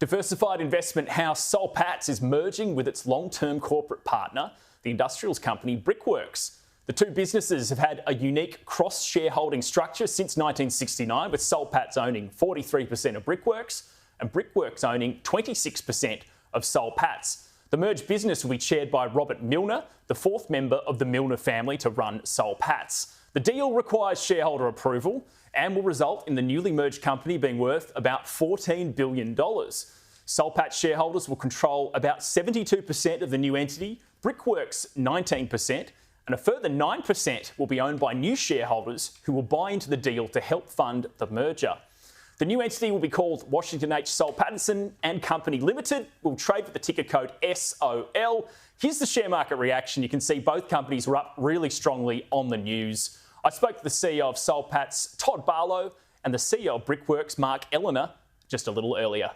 Diversified investment house Soul Patts is merging with its long-term corporate partner, the industrials company Brickworks. The two businesses have had a unique cross-shareholding structure since 1969, with Soul Patts owning 43% of Brickworks and Brickworks owning 26% of Soul Patts. The merged business will be chaired by Robert Millner, the fourth member of the Millner family to run Soul Patts. The deal requires shareholder approval and will result in the newly merged company being worth about $14 billion. Soul Patts shareholders will control about 72% of the new entity, Brickworks 19%, and a further 9% will be owned by new shareholders who will buy into the deal to help fund the merger. The new entity will be called Washington H. Soul Pattinson and Company Limited. Will trade with the ticker code SOL. Here's the share market reaction. You can see both companies were up really strongly on the news. I spoke to the CEO of Soul Patts, Todd Barlow, and the CEO of Brickworks, Mark Eleanor, just a little earlier.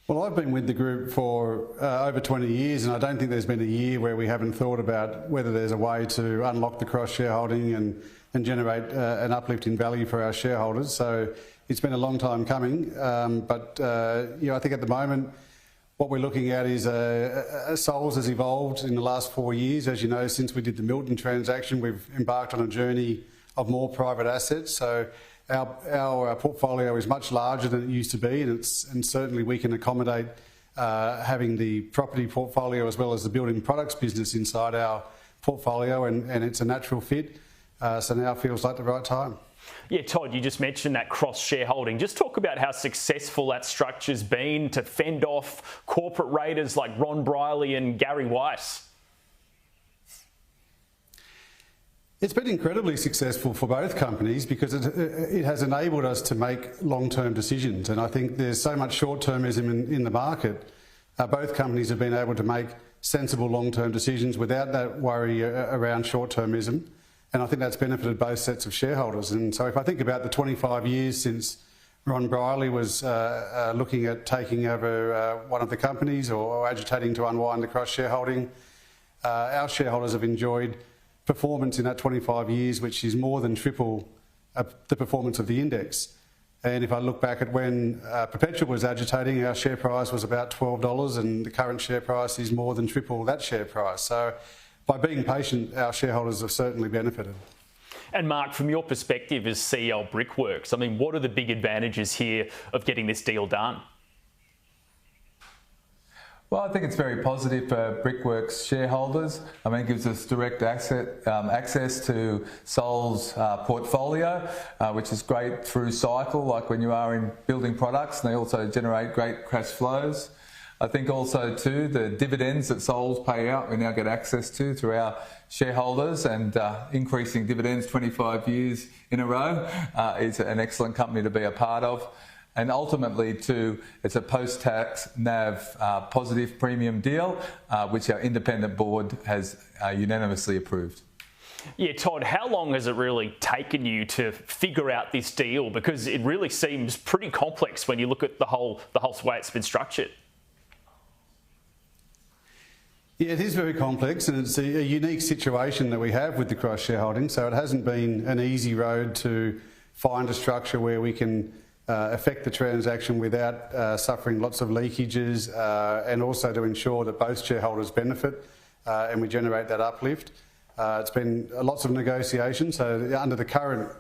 Well, I've been with the group for over 20 years, and I don't think there's been a year where we haven't thought about whether there's a way to unlock the cross-shareholding and generate an uplift in value for our shareholders. So it's been a long time coming, but I think at the moment what we're looking at is Soul's has evolved in the last 4 years. As you know, since we did the Milton transaction, we've embarked on a journey of more private assets. So our portfolio is much larger than it used to be, and certainly we can accommodate having the property portfolio as well as the building products business inside our portfolio, and it's a natural fit. So now feels like the right time. Yeah, Todd, you just mentioned that cross-shareholding. Just talk about how successful that structure's been to fend off corporate raiders like Ron Briley and Gary Weiss. It's been incredibly successful for both companies because it has enabled us to make long-term decisions, and I think there's so much short-termism in the market. Both companies have been able to make sensible long-term decisions without that worry around short-termism, and I think that's benefited both sets of shareholders. And so if I think about the 25 years since Ron Briley was looking at taking over one of the companies or agitating to unwind the cross-shareholding, our shareholders have enjoyed performance in that 25 years, which is more than triple the performance of the index. And if I look back at when Perpetual was agitating, our share price was about $12, and the current share price is more than triple that share price. So by being patient, our shareholders have certainly benefited. And Mark, from your perspective as CEO of Brickworks, I mean, what are the big advantages here of getting this deal done? Well, I think it's very positive for Brickworks shareholders. I mean, it gives us direct access to Soul's portfolio, which is great through cycle, like when you are in building products, and they also generate great cash flows. I think also too, the dividends that Soul's pay out, we now get access to through our shareholders, and increasing dividends 25 years in a row is an excellent company to be a part of. And ultimately too, it's a post-tax NAV positive premium deal, which our independent board has unanimously approved. Yeah, Todd, how long has it really taken you to figure out this deal? Because it really seems pretty complex when you look at the whole way it's been structured. Yeah, it is very complex, and it's a unique situation that we have with the cross-shareholding. So it hasn't been an easy road to find a structure where we can affect the transaction without suffering lots of leakages, and also to ensure that both shareholders benefit and we generate that uplift. It's been lots of negotiation. So under the current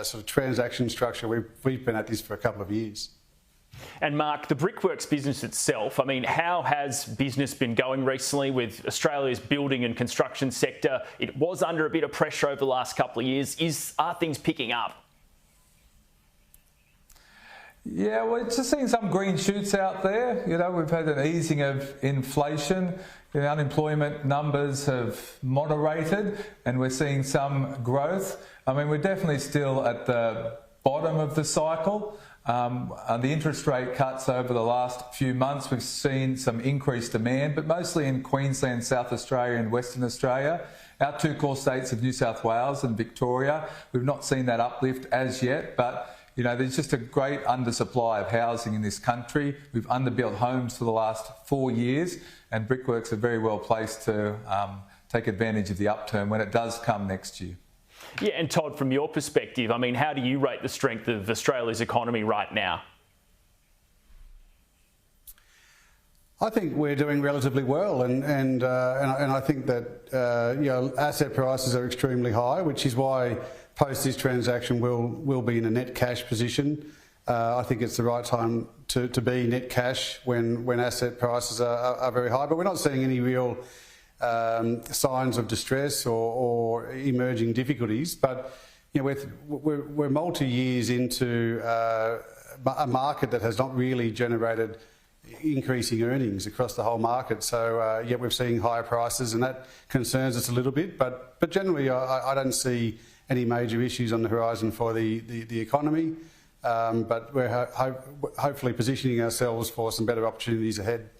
sort of transaction structure, we've been at this for a couple of years. And Mark, the Brickworks business itself, I mean, how has business been going recently with Australia's building and construction sector? It was under a bit of pressure over the last couple of years. Are things picking up? Yeah, we're just seeing some green shoots out there. You know, we've had an easing of inflation. The unemployment numbers have moderated, and we're seeing some growth. I mean, we're definitely still at the bottom of the cycle. The interest rate cuts over the last few months, we've seen some increased demand, but mostly in Queensland, South Australia and Western Australia. Our two core states of New South Wales and Victoria, we've not seen that uplift as yet, but you know, there's just a great undersupply of housing in this country. We've underbuilt homes for the last 4 years, and Brickworks are very well placed to take advantage of the upturn when it does come next year. Yeah, and Todd, from your perspective, I mean, how do you rate the strength of Australia's economy right now? I think we're doing relatively well, and I think that asset prices are extremely high, which is why post this transaction we'll be in a net cash position. I think it's the right time to be net cash when asset prices are very high, but we're not seeing any real signs of distress or emerging difficulties. But we're multi-years into a market that has not really generated increasing earnings across the whole market. So yet we're seeing higher prices, and that concerns us a little bit. But generally, I don't see any major issues on the horizon for the economy. But we're hopefully positioning ourselves for some better opportunities ahead.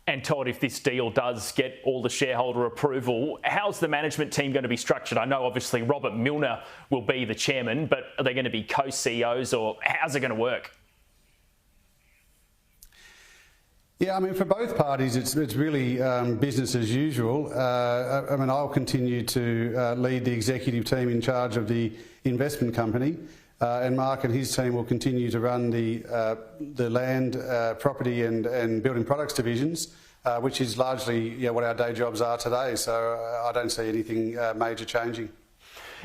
And Todd, if this deal does get all the shareholder approval, how's the management team going to be structured? I know obviously Robert Millner will be the chairman, but are they going to be co-CEOs, or how's it going to work? Yeah, I mean, for both parties, it's really business as usual. I mean, I'll continue to lead the executive team in charge of the investment company, and Mark and his team will continue to run the land, property and building products divisions, which is largely what our day jobs are today. So I don't see anything major changing.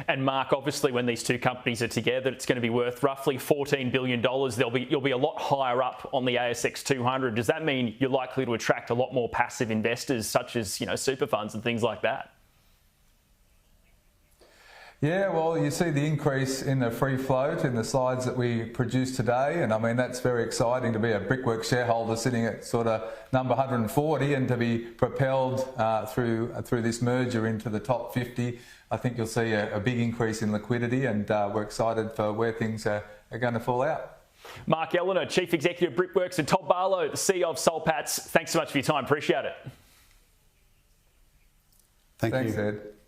And Mark, obviously when these two companies are together, it's going to be worth roughly $14 billion. You'll be a lot higher up on the ASX 200. Does that mean you're likely to attract a lot more passive investors, such as super funds and things like that? Yeah, well, you see the increase in the free float in the slides that we produced today, and I mean that's very exciting to be a Brickworks shareholder sitting at sort of number 140 and to be propelled through this merger into the top 50. I think you'll see a big increase in liquidity, and we're excited for where things are going to fall out. Mark Eleanor, Chief Executive of Brickworks, and Todd Barlow, the CEO of Patts. Thanks so much for your time. Appreciate it. Thanks, Ed.